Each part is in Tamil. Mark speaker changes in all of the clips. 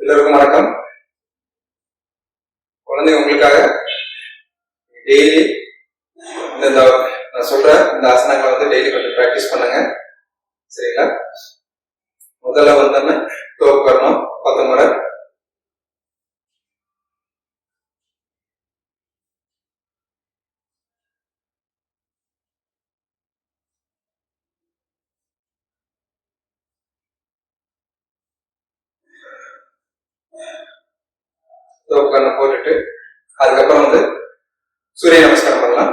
Speaker 1: எல்லோருக்கும் வணக்கம். குழந்தைங்க உங்களுக்காக டெய்லி நான் சொல்ற இந்த ஆசனங்களை வந்து டெய்லி கொஞ்சம் ப்ராக்டிஸ் பண்ணுங்க, சரிங்களா? முதல்ல வந்து தோப்பு வரணும் 10 முறை. தோப்பு கண்ணை போட்டுட்டு அதுக்கப்புறம் வந்து சூரிய நமஸ்காரம் பண்ணலாம்.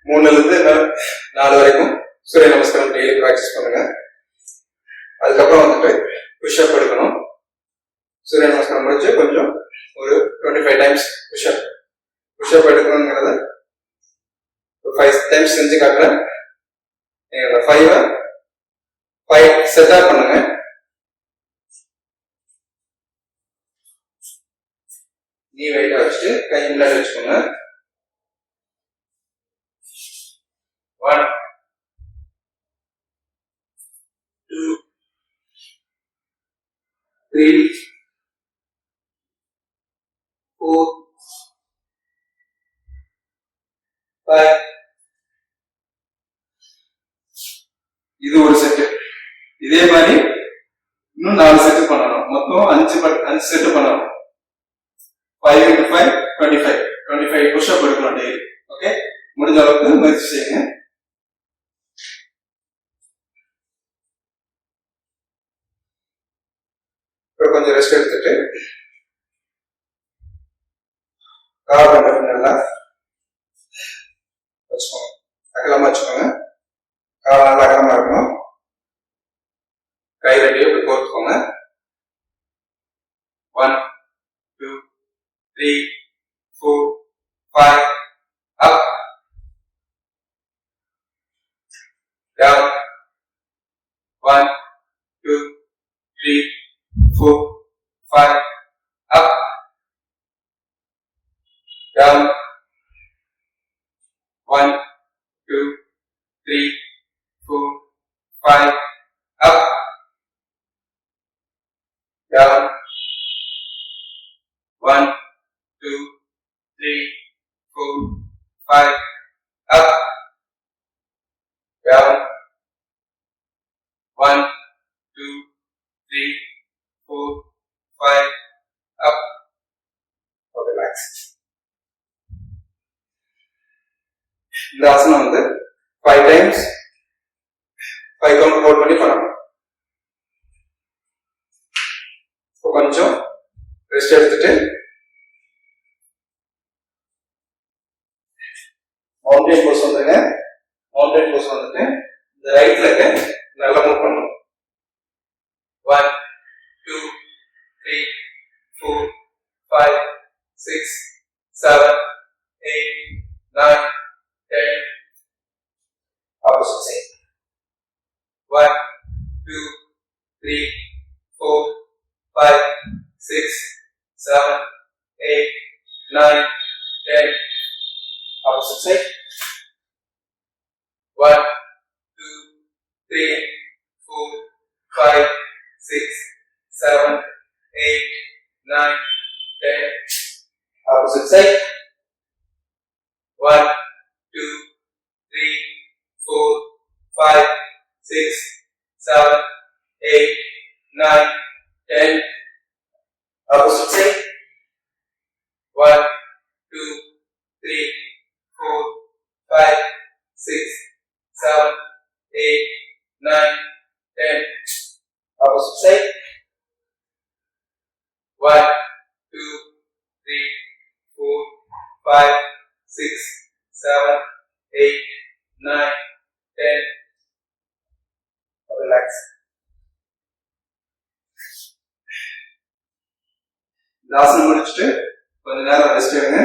Speaker 1: மூணுல இருந்து 4 வரைக்கும் சூரிய நமஸ்காரம் டெய்லி ப்ராக்டிஸ் பண்ணுங்க. அதுக்கப்புறம் வந்துட்டு புஷ்அப் எடுக்கணும். சூரிய நமஸ்காரம் முடிச்சு கொஞ்சம் ஒரு 25 டைம்ஸ் புஷ்அப் எடுக்கணுங்கிறத 5 டைம்ஸ் செஞ்சு காட்டுறேன். நீங்க 5 செட்டா பண்ணுங்க. நீ வெயிட் வச்சுட்டு கை முன்னாடி வச்சுக்கோங்க. 1 2 3 4 5. இது ஒரு செட்டு. இதே மாதிரி இன்னும் 4 செட்டு பண்ணணும். மொத்தம் 5 செட்டு பண்ணணும். 5 into 5 25 புஷ்அப் எடுக்கணும் டெய்லி. ஓகே, முடிஞ்ச அளவுக்கு முயற்சி செய்யுங்க. கொஞ்சம் ரெஸ்ட் எடுத்துட்டு காலை நல்லா வச்சுக்கோங்க, அகலமா வச்சுக்கோங்க. காலை நல்லா அகலமா இருக்கணும். கை ரெடியோ இப்படி கோர்த்துக்கோங்க. 1 2 3 4 5 up down 1 2 3 4 5 up down 1 2 3 4 5 up down 1 2 3 4 5 up down 1 2 3 4 5 up. Relax. இந்த ஆசனம் வந்து 5 டைம்ஸ் 5 கவுண்ட் ஹோல்ட் பண்ணி பண்ணணும். கொஞ்சம் ரெஸ்ட் எடுத்துட்டு மவுண்டன் போஸ் வந்துருங்க. மவுண்டன் போஸ் வந்துட்டு இந்த ரைட் லெக்க நல்லா மூவ் பண்ணணும். 1 2 3 4 5 6 7 8 9 10. Opposite side. 1 2 3 4 5 6 7 8 9 10. Opposite side. 1 2 3 4 5 6 7 8 9 10. Opposite side. 5, 6, 7, 8, 9, 10. Relax. இந்த ஆசனம் முடிச்சுட்டு கொஞ்ச நேரம் ரெஸ்ட் எடுங்க.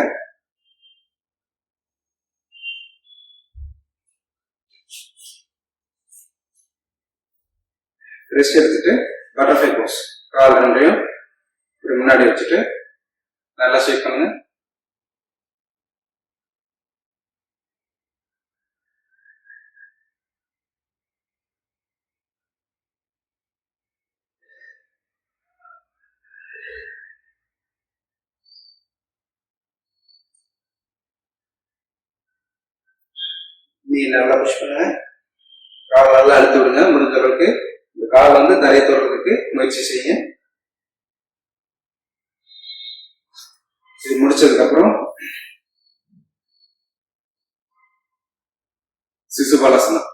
Speaker 1: ரெஸ்ட் எடுத்துட்டு பட்டர்ஃப்ளை போஸ் கால் ரெண்டையும் முன்னாடி வச்சுட்டு நல்லா ஷேக் பண்ணுங்க. நீ நல்லா புஷ் பண்ணுங்க. கால் நல்லா அழுத்தி விடுங்க. முடிஞ்ச அளவுக்கு இந்த கால் வந்து தரையை தொடுறதுக்கு முயற்சி செய்யுங்க. இது முடிச்சதுக்கு அப்புறம் சிசுபாலாசனம்.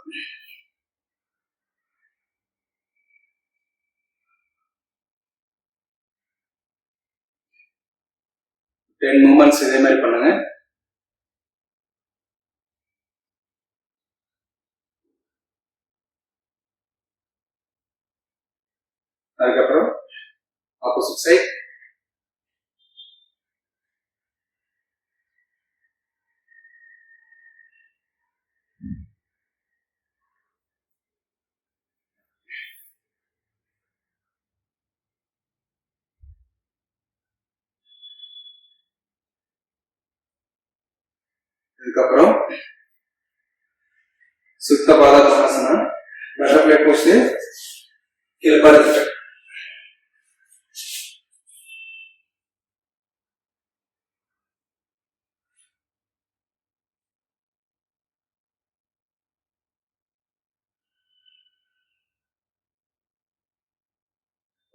Speaker 1: 10 மூமெண்ட்ஸ் இதே மாதிரி பண்ணுங்க. அதுக்கப்புறம் ஆப்போசிட் சைட். இதுக்கப்புறம் சுத்த பாதாளாசனம், பட்டர்ஃப்ளை போஸ், கீழே படுத்துட்டு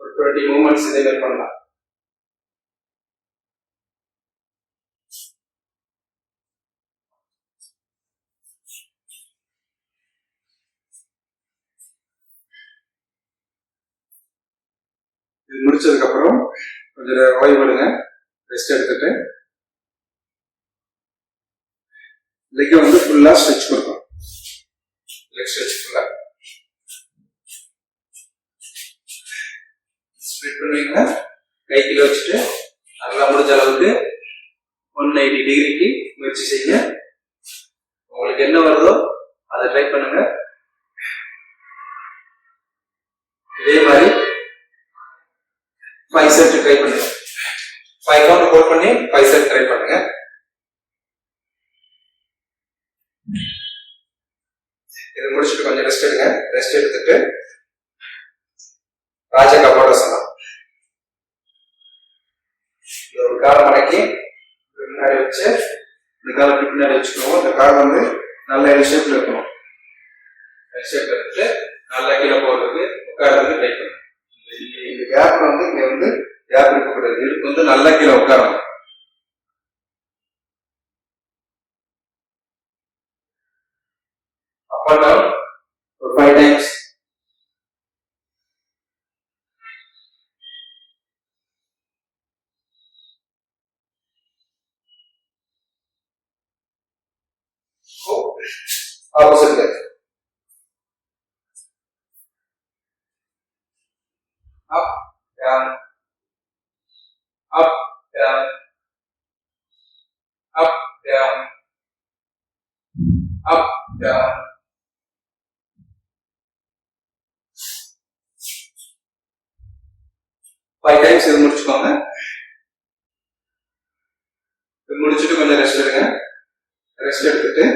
Speaker 1: ஒரு 20 மூமெண்ட்ஸ் இதே மாதிரி பண்ணலாம். இது முடிச்சதுக்கு அப்புறம் கொஞ்சம் ஓய்வு எடுங்க. ரெஸ்ட் எடுத்துட்டு லெக் வந்து ஃபுல்லா ஸ்ட்ரெச் கொடுக்கும். லெக் ஸ்ட்ரெச் ஃபுல்லா ஸ்ப்ரெட் பண்ணுவீங்க. கை கீழே வச்சுட்டு நல்லா முடிஞ்ச அளவுக்கு 180 டிகிரிக்கு முயற்சி செய்யுங்க. உங்களுக்கு என்ன வருதோ அதை ட்ரை பண்ணுங்க. இதே மாதிரி 5 செட் ட்ரை பண்ணுங்க. 5 கவுண்ட் ஹோல்ட் பண்ணி 5 செட் ட்ரை பண்ணுங்க. இது முடிச்சுட்டு கொஞ்சம் ரெஸ்ட் எடுங்க. ரெஸ்ட் எடுத்துட்டு ராஜ கபாடாசனம். ஒரு காலை மடக்கி முன்னாடி வச்சு இந்த காலை பின்னாடி வச்சுக்கணும். இந்த கால் வந்து நல்ல எல் ஷேப்ல இருக்கணும். எல் ஷேப்ல எடுத்துட்டு நல்லா கீழே போறதுக்கு உட்காரதுக்கு ட்ரை பண்ணுங்க. இந்த கேப் வந்து இங்க வந்து கேப் இருக்கக்கூடாது. இடுப்பு வந்து நல்லா கீழே உட்காரணும். அப் அண்ட் டவுன் ஒரு 5 times. Opposite leg. Up, down, up, down, up, down, up, down. Five times இது முடிச்சுக்கோங்க. இது முடிச்சுட்டு கொஞ்சம் ரெஸ்ட் எடுங்க. ரெஸ்ட் எடுத்துட்டு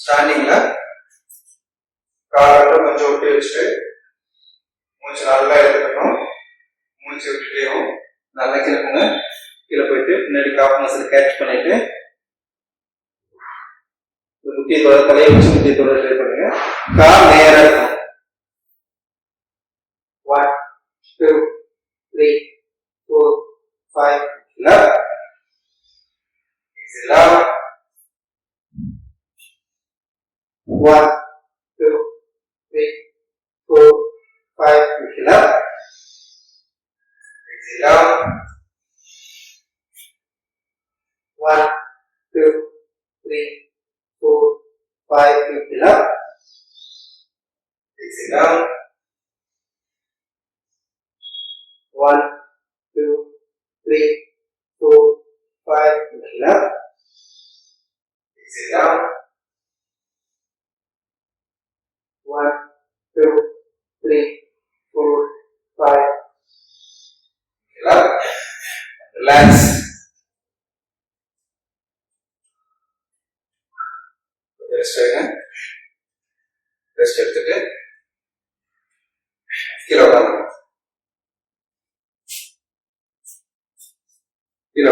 Speaker 1: ஸ்டாண்டிங்ல காலை கொஞ்சம் ஒட்டி வச்சுட்டு மூச்சு நல்லா எடுத்துக்கணும். மூச்சு விட்டுட்டேயும் நல்லா கிளப்புங்க. கீழே போயிட்டு பின்னாடி காஃப் மசில் கேட்ச் பண்ணிட்டு முக்கியத்தோட தலையை வச்சு முக்கியத்தோட ட்ரை பண்ணுங்க. கால் நேரா இருக்கும். 1, 2, 3, 4, 5. Exhale. 1, 2, 3, 4, 5. Exhale down. 1, 2, 3, 4, 5. Inhale up. Exhale down. 1, 2, 3, 4, 5. Inhale up. Exhale down. 1, 2, 3, 4, 5. Inhale up. Relax. Rest ஆகுங்க. ரெஸ்ட் எடுத்துட்டு கீழே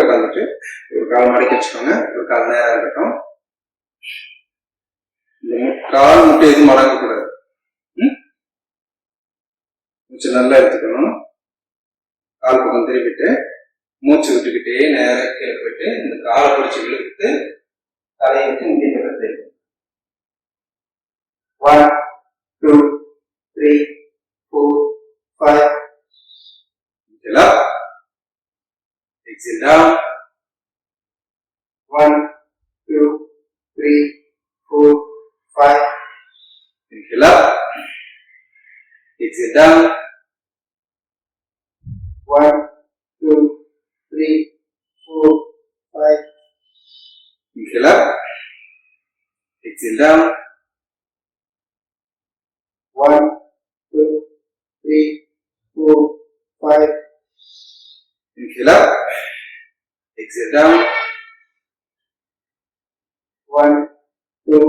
Speaker 1: உட்காந்துட்டு ஒரு கால் மடக்கி வச்சுக்கோங்க. ஒரு கால் நேரம் இருக்கட்டும். கால் மட்டும் எதுவும் மடங்கக்கூடாது. மூச்சு நல்லா எடுத்துக்கணும். கால் பக்கம் திருப்பிட்டு மூச்சு விட்டுக்கிட்டே நேரம் கீழே போயிட்டு இந்த காலை பிடிச்சி இழுத்து தலையை விட்டு இங்கே பக்கத்து 1, 2, 3, 4, 5. Inhale up. Exhale down. 1, 2, 3, 4, 5. Inhale up. Exhale down. 1, 2, 3, 4, 5. Inhale up. Exhale down. 1, 2, 3, 4, 5. Inhale up. Exhale down. 1, 2,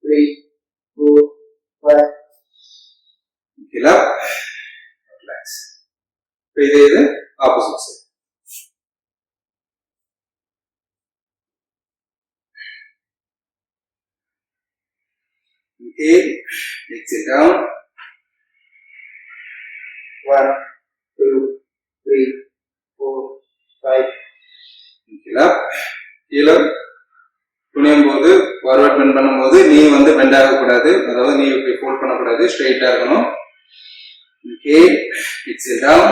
Speaker 1: 3, 4, 5. Inhale up. Relax. இது opposite side. Inhale. Exhale down. 1, 2, 3, 4, 5. Inhale up. கீழே துணியும் போது ஃபார்வர்ட் பெண்ட் பண்ணும்போது நீ பெண்ட் ஆகக்கூடாது. அதாவது நீ இப்படி ஃபோல்ட் பண்ணக்கூடாது. ஸ்ட்ரெயிட்டா இருக்கணும். Inhale. Exhale down.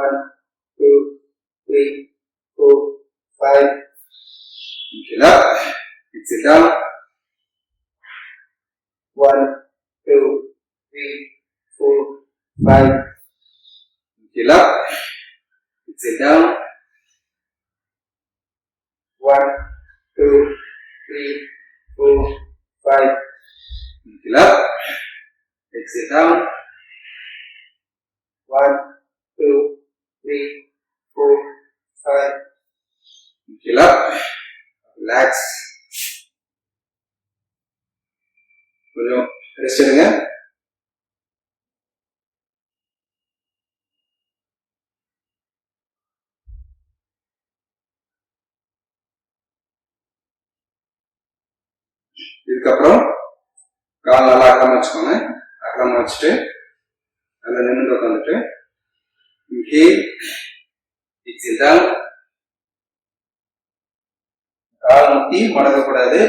Speaker 1: 1, 2, 3, 4, 5. Inhale up. Exhale down. 1, 2, 3, 4, 5. Inhale up. Exhale down. 1, 2, 3, 4, 5. Inhale up. Exhale down. 1, 2, 3, 4, 5. Inhale up. Relax. கொஞ்சம் ரெஸ்ட் எடுங்க. இதுக்கப்புறம் கால் நல்லா அகலமா வச்சுக்கோங்க. அகலமா வச்சுட்டு நல்லா நின்று உட்காந்துட்டு inhale, exhale down. கால் முட்டி மடக்கக்கூடாது.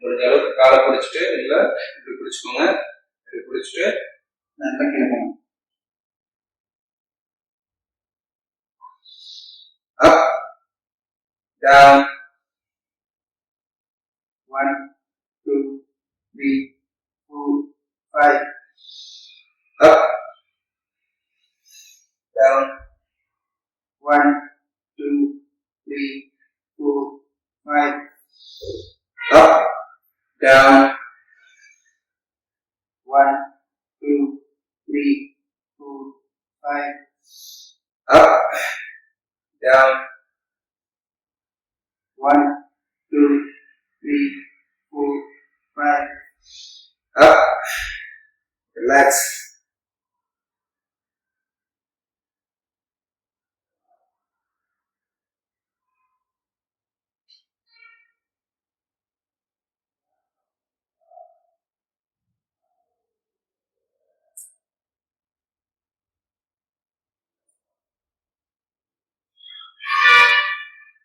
Speaker 1: முடிஞ்ச அளவுக்கு காலை பிடிச்சிட்டு இல்ல இப்படி பிடிச்சுக்கோங்க. இப்படி பிடிச்சிட்டு நல்லா கேட்கணும். up, down. 1, 2, 3, 4, 5. up, down. 1, 2, 3, 4, 5. up, down. 1, 2, 3, 4, 5. up, down. 1, 2, 3, 4, 5. up. Relax.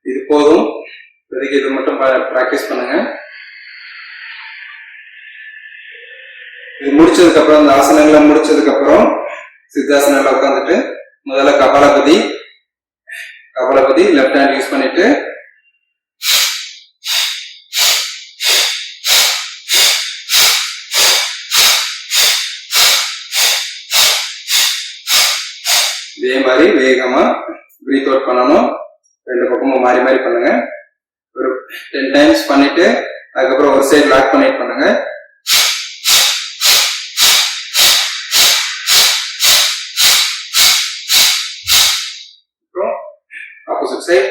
Speaker 1: இது போதும். இப்போதைக்கு இது மட்டும் பிராக்டிஸ் பண்ணுங்க. இது முடிச்சதுக்கு அப்புறம் இந்த ஆசனங்களை முடிச்சதுக்கு அப்புறம் சித்தாசனங்களை உட்காந்துட்டு முதல்ல கபாலபதி லெஃப்ட் ஹேண்ட் யூஸ் பண்ணிட்டு இதே மாதிரி வேகமா பிரீத் அவுட் பண்ணணும். ரெண்டு பக்கமும் மாறி மாறி பண்ணுங்க. ஒரு 10 டைம்ஸ் பண்ணிட்டு அதுக்கப்புறம் ஒரு சைடு லாக் பண்ணிட்டு பண்ணுங்க. அப்புறம் opposite side.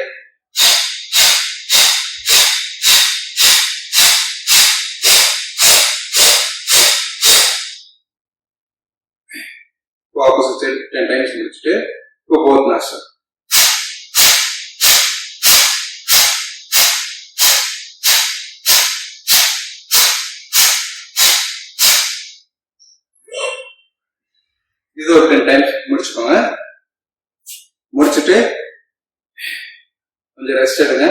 Speaker 1: Opposite side 10 times முடிச்சுட்டு இப்போ போத் நாஸ்டல். இது ஒரு 10 டைம்ஸ் முடிச்சுக்கோங்க. முடிச்சுட்டு கொஞ்சம் ரெஸ்ட் எடுங்க.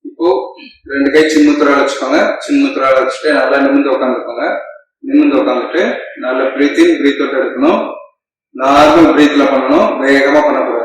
Speaker 1: இப்போ 2 கை சின்முத்திரால வச்சுக்கோங்க. சின்முத்திரால வச்சுட்டு நல்லா நிமிர்ந்து உட்காந்துக்கோங்க. நிமிர்ந்து உட்காந்துட்டு நல்லா பிரீத் இன் பிரீத் அவுட் எடுக்கணும். நார்மல் பிரீத்ல பண்ணணும், வேகமா பண்ணக்கூடாது.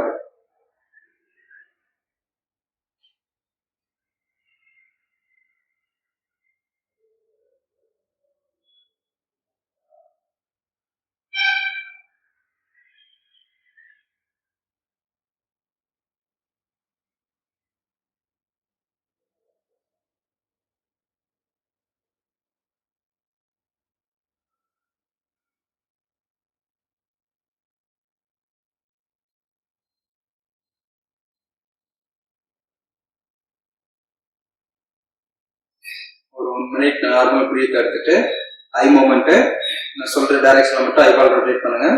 Speaker 1: ஒரு 1 மினிட் நார்மல் பிரீத் எடுத்துட்டு ஐ மூமெண்ட் நான் சொல்ற டைரக்ஷன்ல மட்டும் ஐபால் ரொட்டேட் பண்ணுங்க.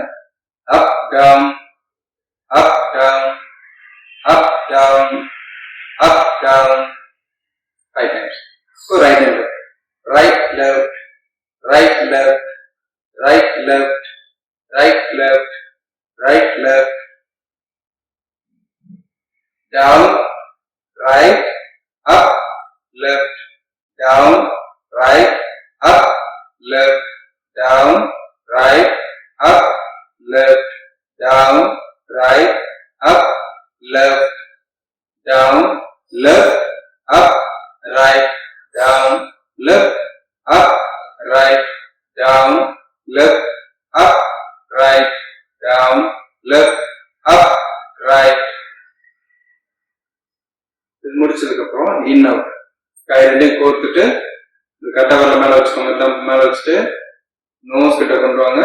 Speaker 1: Up down up down up down up down 5 times. So right hand right left right left right left right left right left down right up left down right up left down right up left down right up left down left up right down left up right down left up right down left up right. இது முடிச்சதுக்கு அப்புறம் இன் அவுட். கை ரெண்டையும் கோர்த்துட்டு கட்டை வரல மேல வச்சுக்கோங்க. தம்பு மேல வச்சுட்டு நோஸ் கிட்ட கொண்டு வாங்க.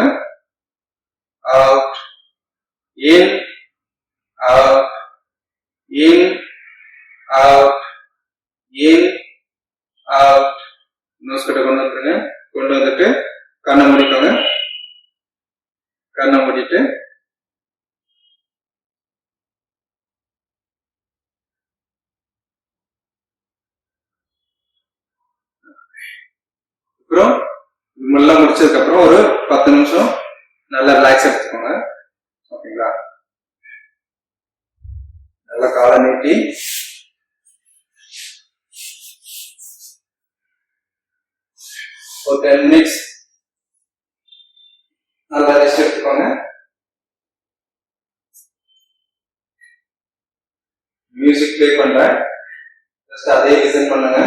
Speaker 1: Out in out in out in out. Nose கிட்ட கொண்டு வந்துருங்க. கொண்டு வந்துட்டு கண்ணை மூடிக்கோங்க. கண்ணை மூடிட்டு அப்புறம் எல்லாம் முடிச்சதுக்கு அப்புறம் ஒரு 10 நிமிஷம் நல்லா ரிலாக்ஸ் எடுத்துக்கோங்க. ஓகேங்களா? நல்லா காலை நீட்டி ஒரு 10 மினிட்ஸ் நல்லா ரெஸ்ட் எடுத்துக்கோங்க. மியூசிக் பிளே பண்றேன், ஜஸ்ட் அதே லிசன் பண்ணுங்க.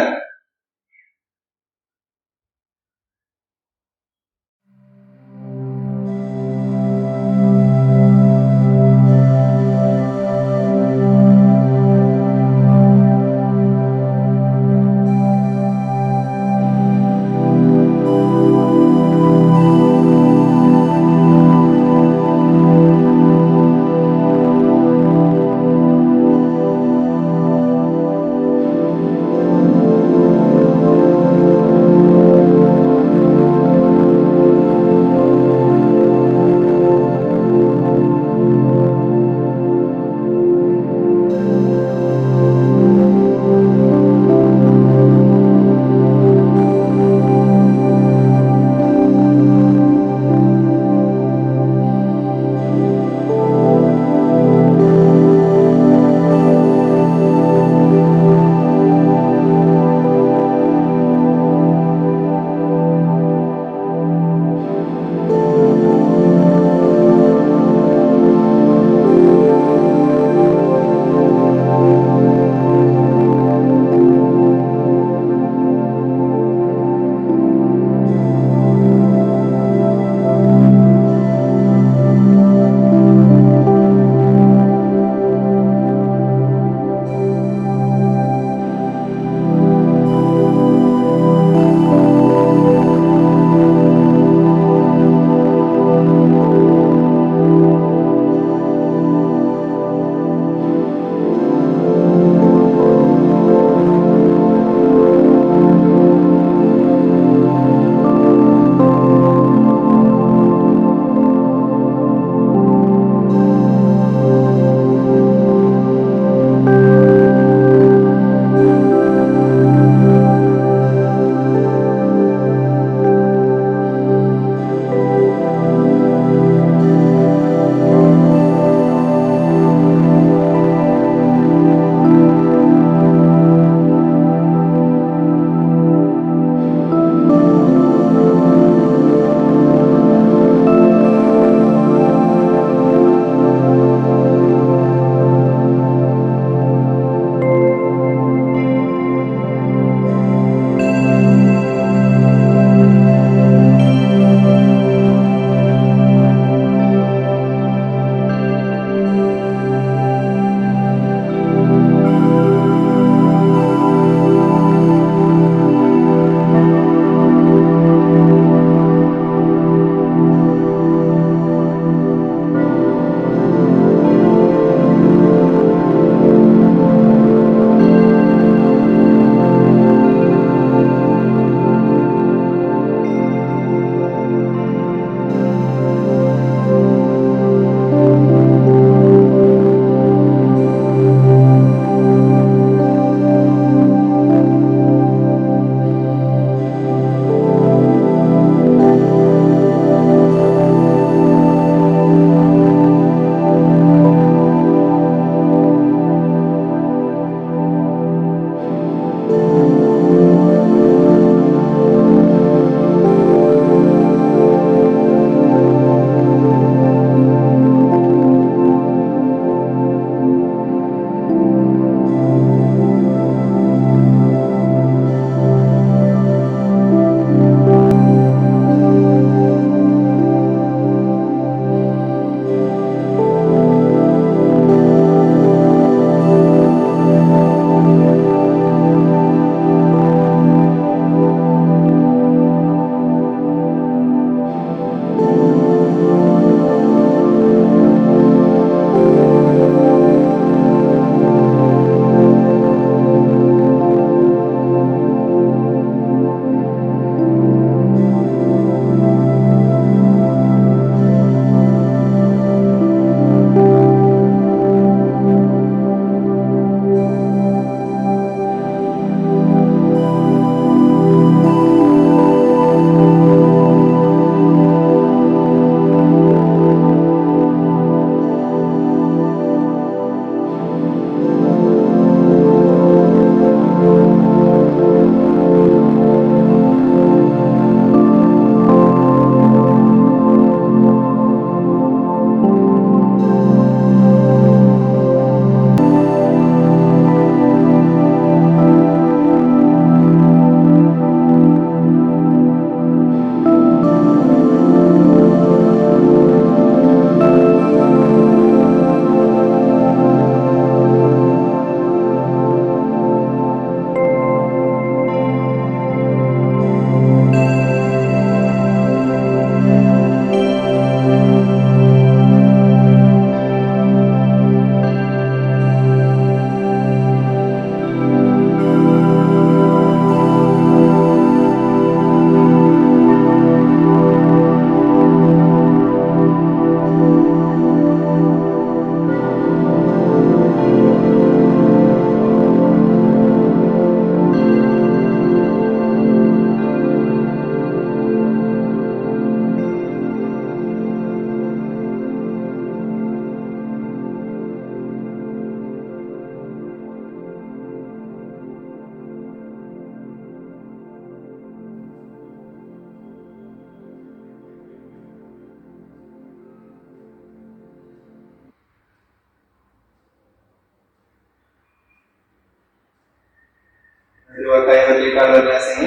Speaker 1: மெதுவாக கை வரலி கால் வரலி அசைங்க.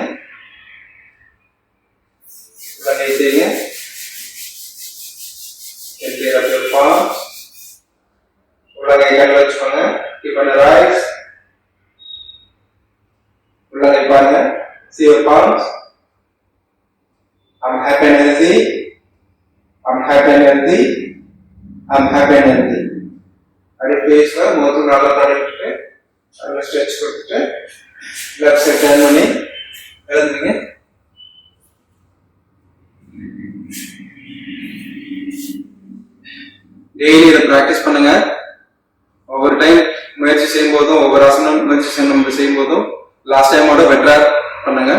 Speaker 1: உள்ளங்கை செய்யுங்க. உள்ளங்கை கண் வச்சுக்கோங்க. Keep on your eyes. உள்ளங்கை பாருங்க. See your palms. I'm happy and healthy. I'm happy and healthy. I'm happy and healthy. அப்படி பேசுங்க. முகத்துக்கு நல்லா தடவிட்டு நல்லா ஸ்ட்ரெச் கொடுத்துட்டு லெஃப்ட் சைட் டர்ன் பண்ணி எழுந்துங்க. டெய்லி இதை ப்ராக்டிஸ் பண்ணுங்க. ஒவ்வொரு டைம் முயற்சி செய்யும் போதும் ஒவ்வொரு ஆசனம் முயற்சி செய்யும் போதும் லாஸ்ட் டைமோட பெட்டரா பண்ணுங்க.